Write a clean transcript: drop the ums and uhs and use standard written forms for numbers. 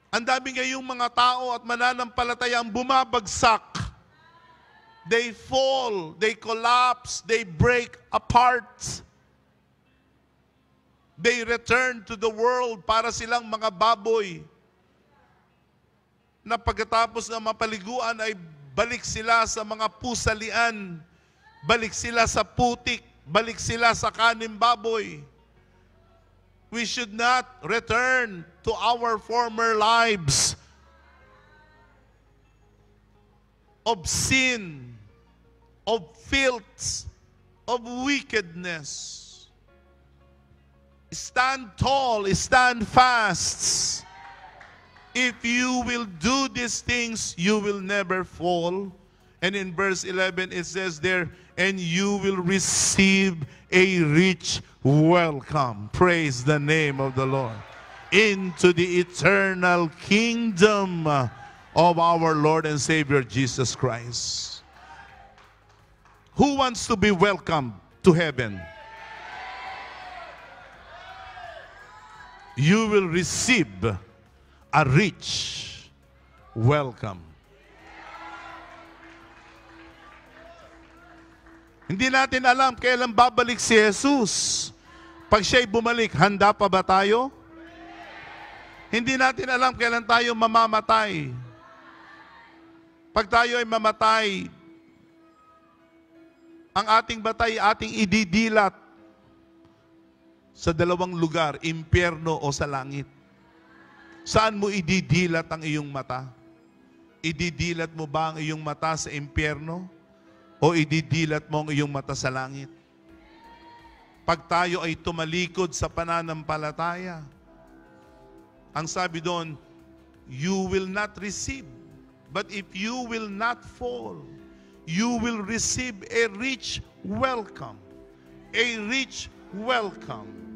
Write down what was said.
Ang dami ngayong mga tao at mananampalataya ang bumabagsak. They fall, they collapse, they break apart. They return to the world para silang mga baboy na pagkatapos ng mapaliguan ay balik sila sa mga pusalian, balik sila sa putik, balik sila sa kaning baboy. We should not return to our former lives of sin, of filth, of wickedness. Stand tall, stand fast. If you will do these things, you will never fall. And in verse 11 it says there, and you will receive a rich welcome. Praise the name of the Lord. Into the eternal kingdom of our Lord and Savior Jesus Christ. Who wants to be welcomed to heaven? You will receive a rich welcome. Hindi natin alam kailan babalik si Jesus. Pag siya'y bumalik, handa pa ba tayo? Hindi natin alam kailan tayo mamamatay. Pag tayo ay mamatay, ang ating batay ating ididilat sa dalawang lugar, impyerno o sa langit. Saan mo ididilat ang iyong mata? Ididilat mo ba ang iyong mata sa impyerno? O ididilat mo ang iyong mata sa langit? Pag tayo ay tumalikod sa pananampalataya, ang sabi doon, you will not receive. But if you will not fall, you will receive a rich welcome. A rich welcome.